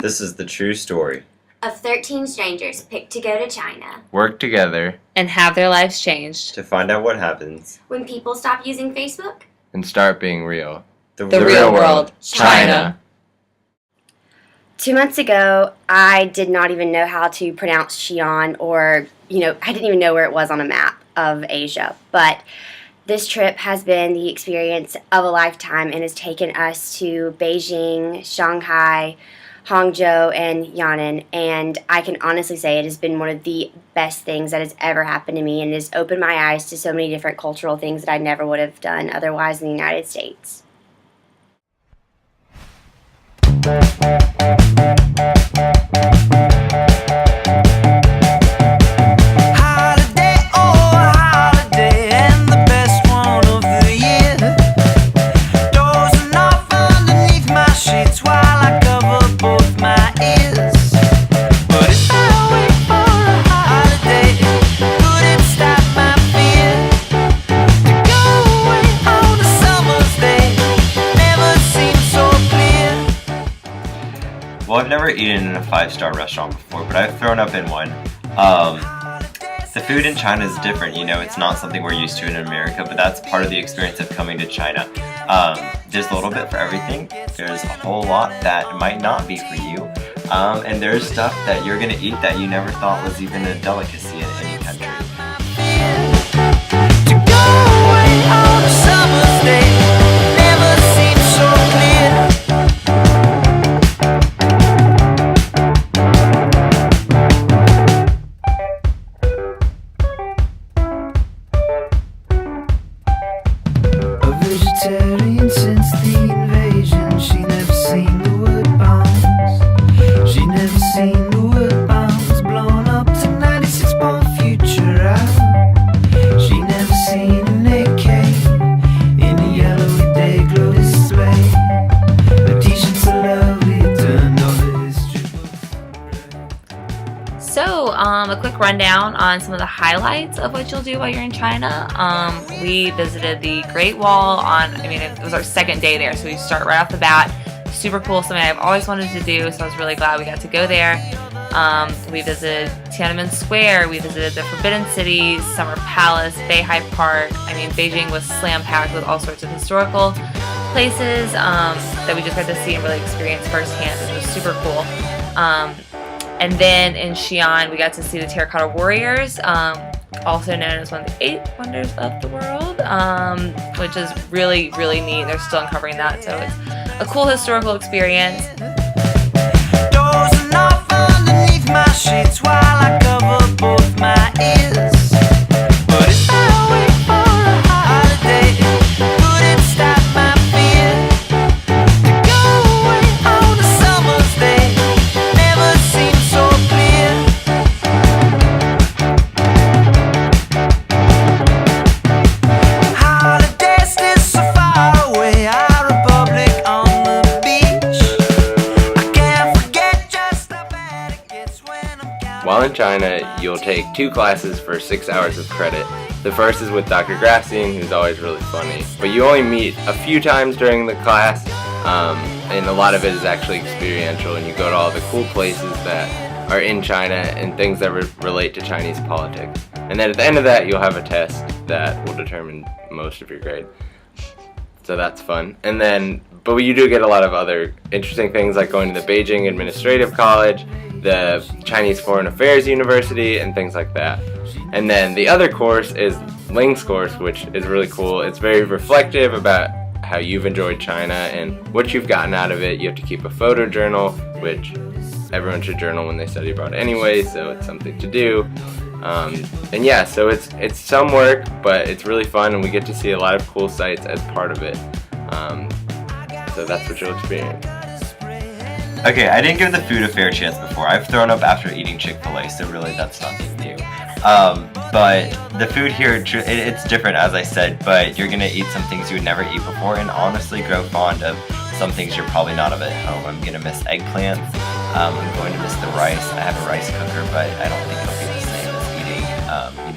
This is the true story of 13 strangers picked to go to China, work together, and have their lives changed. to find out what happens. when people stop using Facebook. and start being real. The real world, China. 2 months ago, I did not even know how to pronounce Xi'an, or, I didn't even know where it was on a map of Asia. But this trip has been the experience of a lifetime and has taken us to Beijing, Shanghai, Hangzhou, and Yan'an. And I can honestly say it has been one of the best things that has ever happened to me, and has opened my eyes to so many different cultural things that I never would have done otherwise in the United States. Holiday, oh holiday, and the best one of the year. Dozing off underneath my sheets while I cover both my ears. But if I wait for a holiday, could it stop my fear to go away on a summer's day? Never seemed so clear. Well, I've never eaten in a 5-star restaurant before, but I've thrown up in one. The food in China is different, it's not something we're used to in America, but that's part of the experience of coming to China. There's a little bit for everything. There's a whole lot that might not be for you. And there's stuff that you're going to eat that you never thought was even a delicacy in any country. To go away on a summer's day never seemed so clear. A vegetarian since the invasion. She never seen the wood bombs. She never seen the wood bombs blown up to 96 bomb future out. She never seen an AK in a yellowy day glow display. Her t-shirts are lovely, turned over history books. So, a quick rundown on some of the highlights of what you'll do while you're in China. We visited the Great Wall it was our second day there, so we start right off the bat. Super cool, something I've always wanted to do, so I was really glad we got to go there. We visited Tiananmen Square, we visited the Forbidden City, Summer Palace, Beihai Park. Beijing was slam-packed with all sorts of historical places that we just got to see and really experience firsthand, which was super cool. And then in Xi'an, we got to see the Terracotta Warriors, also known as one of the 8 wonders of the world, which is really, really neat. They're still uncovering that, so it's a cool historical experience. Dozing off underneath my sheets while I cover both my ears. But if I wait for a holiday, could it stop my fear to go away on a summer's day? Never seemed so clear. Holiday still so far away, our republic on the beach. I can't forget just how bad it gets when I'm counting. While in China, you'll take 2 classes for 6 hours of credit. The first is with Dr. Grassian, who's always really funny, but you only meet a few times during the class, and a lot of it is actually experiential, and you go to all the cool places that are in China and things that relate to Chinese politics. And then at the end of that, you'll have a test that will determine most of your grade. So that's fun. But you do get a lot of other interesting things, like going to the Beijing Administrative College, the Chinese Foreign Affairs University, and things like that. And then the other course is Ling's course, which is really cool. It's very reflective about how you've enjoyed China and what you've gotten out of it. You have to keep a photo journal, which everyone should journal when they study abroad anyway, so it's something to do. So it's some work, but it's really fun, and we get to see a lot of cool sights as part of it. So that's what you'll experience. Okay, I didn't give the food a fair chance before. I've thrown up after eating Chick-fil-A, so really that's nothing new. But the food here, it's different, as I said, but you're going to eat some things you would never eat before, and honestly grow fond of some things you're probably not of at home. I'm going to miss eggplants. I'm going to miss the rice. I have a rice cooker, but I don't think it'll be the same as eating,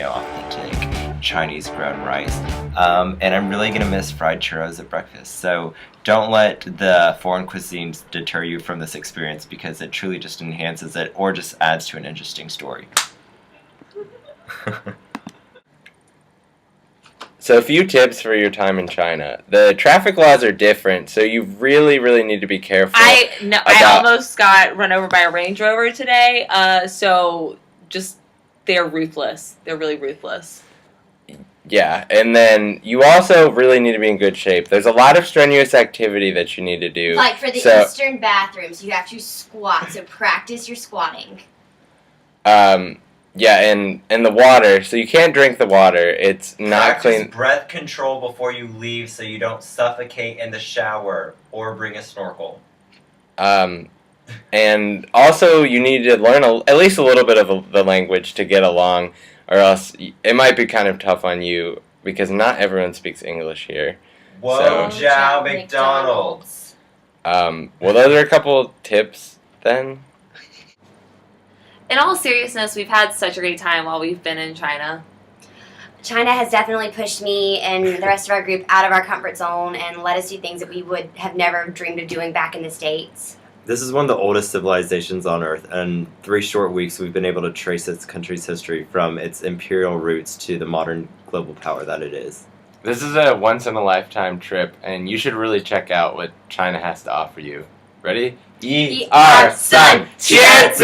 authentic Chinese grown rice. And I'm really gonna miss fried churros at breakfast. So don't let the foreign cuisines deter you from this experience because it truly just enhances it or just adds to an interesting story. So a few tips for your time in China. The traffic laws are different, so you really, really need to be careful. I almost got run over by a Range Rover today. So just they're ruthless. They're really ruthless. Yeah, and then you also really need to be in good shape. There's a lot of strenuous activity that you need to do. Like for the Eastern bathrooms, you have to squat, so practice your squatting. Yeah, and the water, so you can't drink the water. It's not clean. Breath control before you leave so you don't suffocate in the shower or bring a snorkel. And also you need to learn at least a little bit of the language to get along, or else it might be kind of tough on you because not everyone speaks English here. Whoa, Jow McDonald's. Well, those are a couple tips then. In all seriousness, we've had such a great time while we've been in China. China has definitely pushed me and the rest of our group out of our comfort zone and let us do things that we would have never dreamed of doing back in the States. This is one of the oldest civilizations on Earth, and in 3 short weeks we've been able to trace its country's history from its imperial roots to the modern global power that it is. This is a once-in-a-lifetime trip, and you should really check out what China has to offer you. Ready? Eat our sun! Cheers!